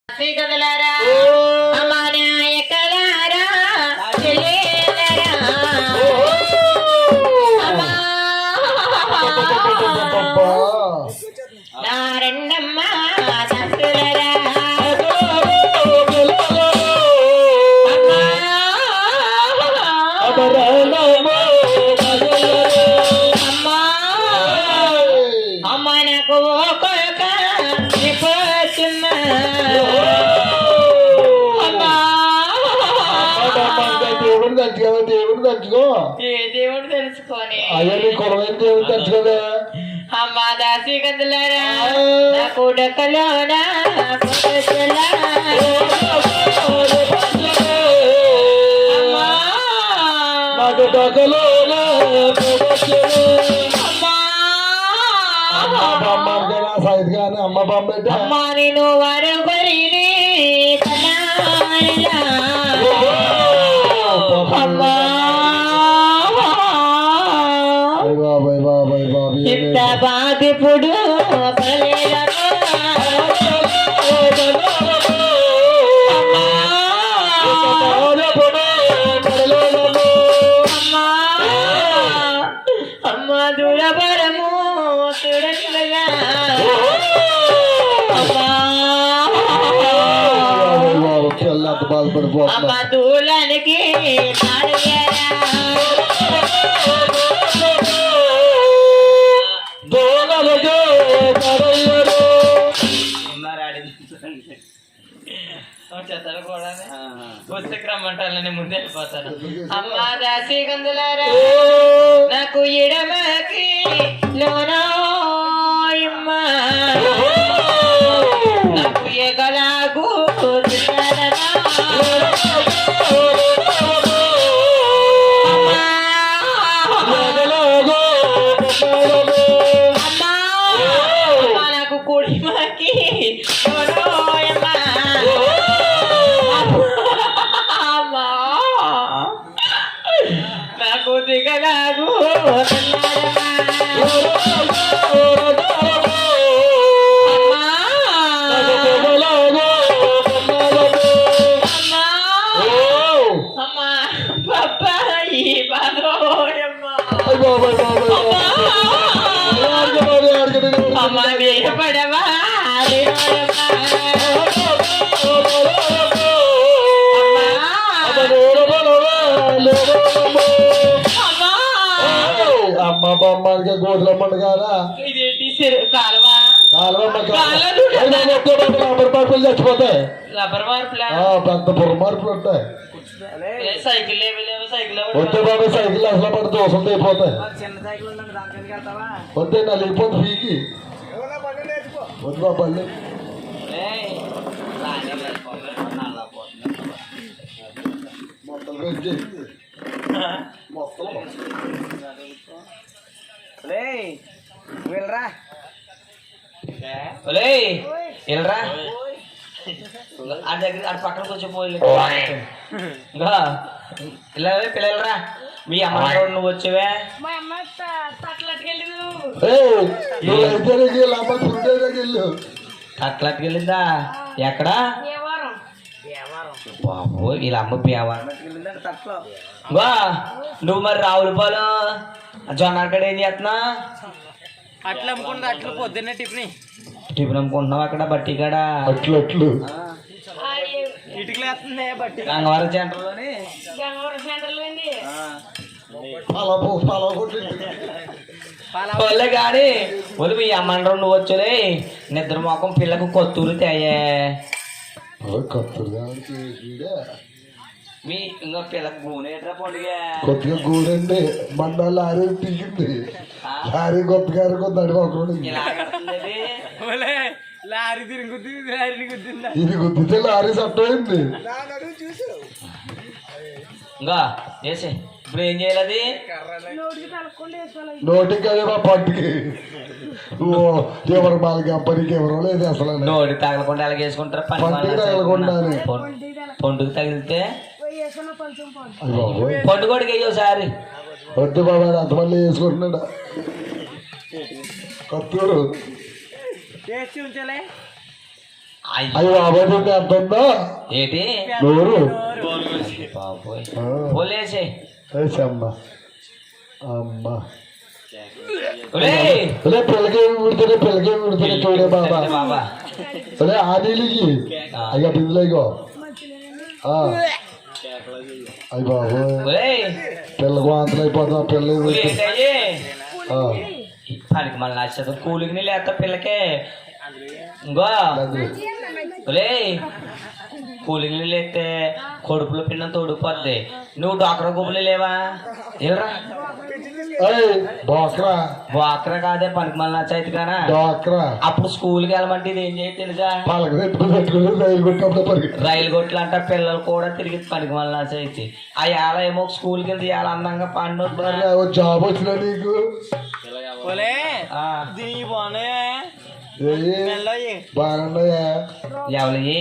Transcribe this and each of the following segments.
శ్రీగదలారా అమానాయకలారా చెల్లేలరా నా రెండమ్మ దంతులరా అమ్మ నాకు కొడుక దేవుడు తెలుసుకొని దేవుడు తెచ్చుకోదా అమ్మ దాసి గదులరా నా కొడుకలోనా నాకు డొక్కలోనా సైడ్ కానీ అమ్మ బాంబ అమ్మ నేను వరవరిని బాబాయ్ బాబాయ్ బాబాయ్ ఇంత బాధిపుడు అమ్మ దూరపరము చూడట్లుగా బాధపడిపోతున్నా అమ్మ దూలానికి పుస్తకరమ్మంటాలని ముందే వెళ్ళిపోతాను. అమ్మ దాసి గందులారా నాకు ఇడమకి లోనో నాకు ఎగలాగు నాకు కుడిమకి నాకు దిగలాగు అమ్మా బాబాయి అమ్మ వేయపడవా అమ్మ బొమ్మకి గోధులమ్మండి కదా ఇదేంటి కాలువా రబ్బర్ మార్పులు చచ్చిపోతాయి రబ్బర్ మార్పులా పెద్ద బుర్ర మార్పులు ఉంటాయి సైకిల్ సైకిల్ వద్దే బాబు సైకిల్ అసలు పడి దోషం అయిపోతాయి వద్దే నలిగిపోతుంది ఫీకి వద్దు బాబు పల్లె మొత్తం మొత్తం వెళ్ళరా వెళ్ళరా ఆ దగ్గర అటు పక్కన కొంచెం పోయి పిల్లలరా మీ అమ్మ నువ్వు వచ్చేవే అట్లకెళ్ళిందా ఎక్కడా బాబు వీళ్ళ అమ్మ పేవారం బా నువ్వు మరి రావులపాలెం జొన్నకడ ఏం చేస్తున్నా అట్లా అమ్ముకుంటా అట్లు పొద్దున్నే టిఫిన్ అమ్ముకుంటున్నావు అక్కడ బట్టి కాడ అట్లు అట్లు ఇటుకలు వేస్తుంది బట్టి గంగవరం సెంటర్లోని కానీ వదిలి మీ అమ్మంటారు నువ్వు వచ్చలే నిద్ర మొఖం పిల్లకు కొత్తూరు తేయే మీ ఇంకా పిల్లకి గూనేట్రా పండుగ కొత్తగా గూడండి మండ లారీ తీసింది లారీ కొత్తగా నడిపోకుండా లారీ తిరుగుద్ది లారీ గుద్దిందా ఇది గుద్దితే లారీ సట్టయింది ఇంకా వేసే ఇప్పుడు ఏం చేయాలి నోటికి అదే మా పట్టుకి ఎవరు బాగా గంపనికి ఎవరో లేదు అసలు నోటి తగలకుండా అలాగే వేసుకుంటారు పంటికి తగలకుండా పండుగ తగిలితే పండు కూడా ఒకసారి వద్దు బాబా అంతమంది వేసుకుంటున్నాడు కత్తూరు టేస్ట్ ఉంచలే అయ్యి బాబాయ్ చూడండి ఎంత ఉందో ఏంటి నోరు బాబోయ్ పోలేసే అమ్మ అమ్మ ఒరేయ్ పిల్లకేమి ఉడుతున్నాయి చూడే బాబా బాబా అదే ఆ నీళ్ళకి అయ్యా బిందులో ఇగో అయ్యి బాబోయ్ ఒరేయ్ పిల్లకు వాంతులు అయిపోతున్నా పిల్లలు ఏంటయ్యి పనికి మళ్ళీ నచ్చదు కూలికి నీళ్ళు వేస్తా పిల్లకే ఇంకో ఒరేయ్ కూలికి నీళ్ళు వేస్తే కొడుపులో పిండం తోడిపోద్ది నువ్వు డాక్టర్ గుబ్బులు లేవా వెళ్ళరా డ్వాక్రా కాదే పనికి మళ్ళీ నచ్చైతే కానా డ్వాక్రా అప్పుడు స్కూల్కి వెళ్ళమంటే ఇది ఏం చేయ తెలుసా రైలు గొట్లు అంట పిల్లలు కూడా తిరిగి పనికి మళ్ళీ నచ్చైతే ఆ ఏళ ఏమో స్కూల్కి వెళ్తే ఇవాళ అందంగా పండు జాబ్ వచ్చినా నీకు బాగున్నాయా ఎవరి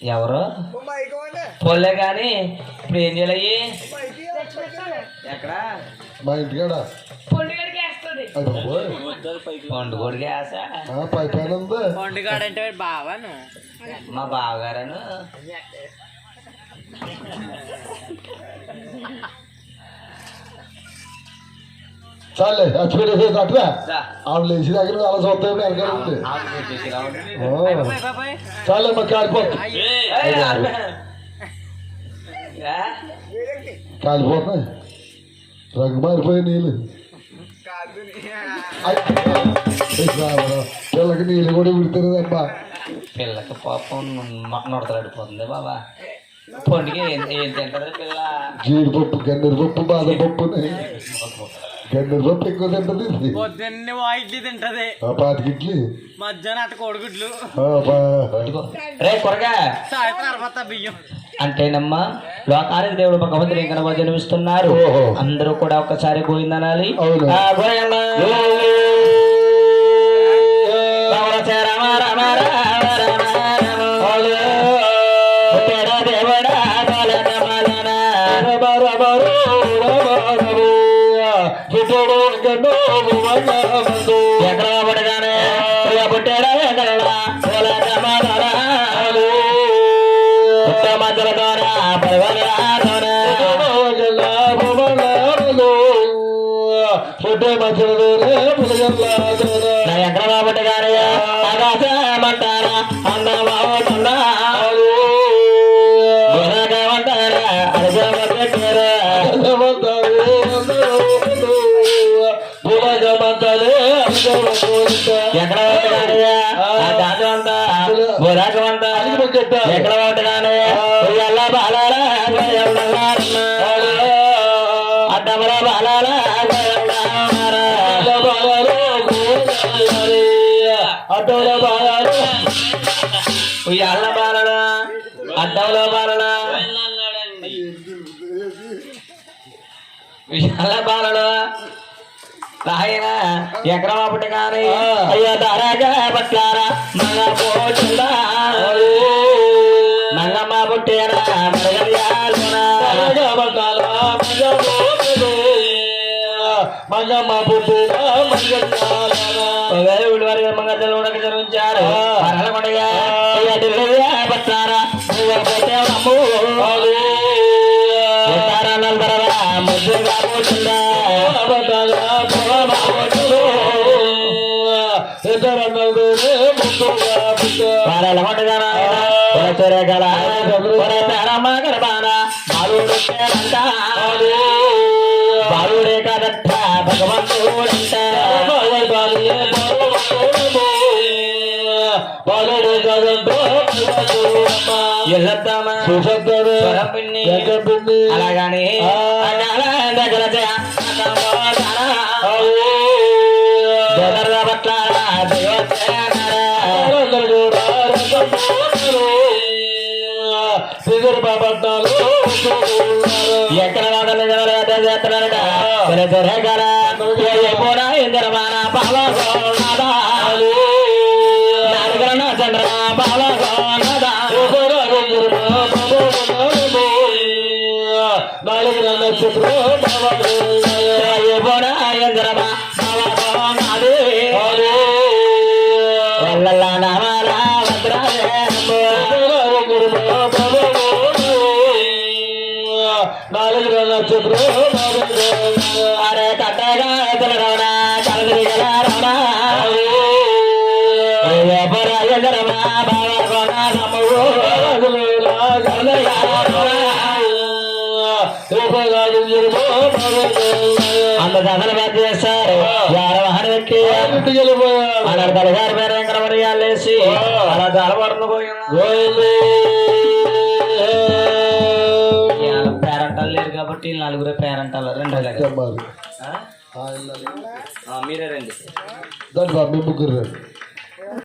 ఎవరు పోలే కానీ ఇప్పుడు ఏం చేయాలి ఎక్కడ మా ఇంటికాడ పండుగోడికి ఆశ పైపైన ఉంది పండుగాడంటే బావాను మా బావగారను చాలే చచ్చిపెట్టేసే అట్లా ఆవిడ లేచి దగ్గర అలా చూస్తాయి వెనకాలండి చాలే మా కాలిపోతుంది కాలిపోతున్నాయి రంగు మారిపోయి నీళ్ళు పిల్లకి నీళ్ళు కూడా విడుతున్నదమ్మా పిల్లకి పాపం నొడతలాడిపోతుంది బాబా పండుగ ఏం తింటది పిల్ల జీడిపప్పు గన్నెరపప్పు బాదపప్పు గన్నెరపప్పు ఎక్కువ తింటది పొద్దున్నే ఇడ్లీ తింటది పాతికి ఇడ్లీ మధ్యాహ్నం అట్ట కోడిగుడ్లు రే కొరగా తర్వాత బియ్యం అంటేనమ్మా లోకానికి దేవుడు భగవంతుడు ఇంకా జన్మిస్తున్నారు అందరూ కూడా ఒక్కసారి గోయిందనాలి ఎక్కడ పడగానే పుట్టాడా మధ్యల ద్వారా ఎక్కడ కాబట్టి కానీ ఆకాశమంటారా అందమంటారా ఎక్కడ ఎక్కడ ఉంటగానే అడ్డమల బాల అడ్డల బాల ఉయ్యాల బాలన అడ్డంలో బాలన ఉయ్యాల బాలన ఆయన ఎక్కడ పుట్టి కానీ అయ్యో దారాగా పట్లారా మగ పోతుందా మంగమ్మ పుట్టేరా మంగమ్మ పుట్టిన మంగళ ఉడక జరుగుంచారు కొండగా పట్లారా ముద్దుగా పోతుందా బాలుడే కదట్ట భగవంతుడంట అలాగానే ఎక్కడ ఇంద్రమాన బాబా చంద్ర బాబా నక్షత్రం ఇంద్రమా బాబా నక్షత్రం అరే కట్టగా రమణ కలది రమణ అంత దశలు పెద్ద చేస్తారు వాహనం ఎక్కి అలా తలగారి పేరు వెంకటమరియాలేసి అలా దళపడుతూ పోయింది పేరంటాలు లేరు కాబట్టి నలుగురే పేరంటాలు రెండు చెప్పాలి మీరే రండి దాంట్లో మీ ముగ్గురు రండి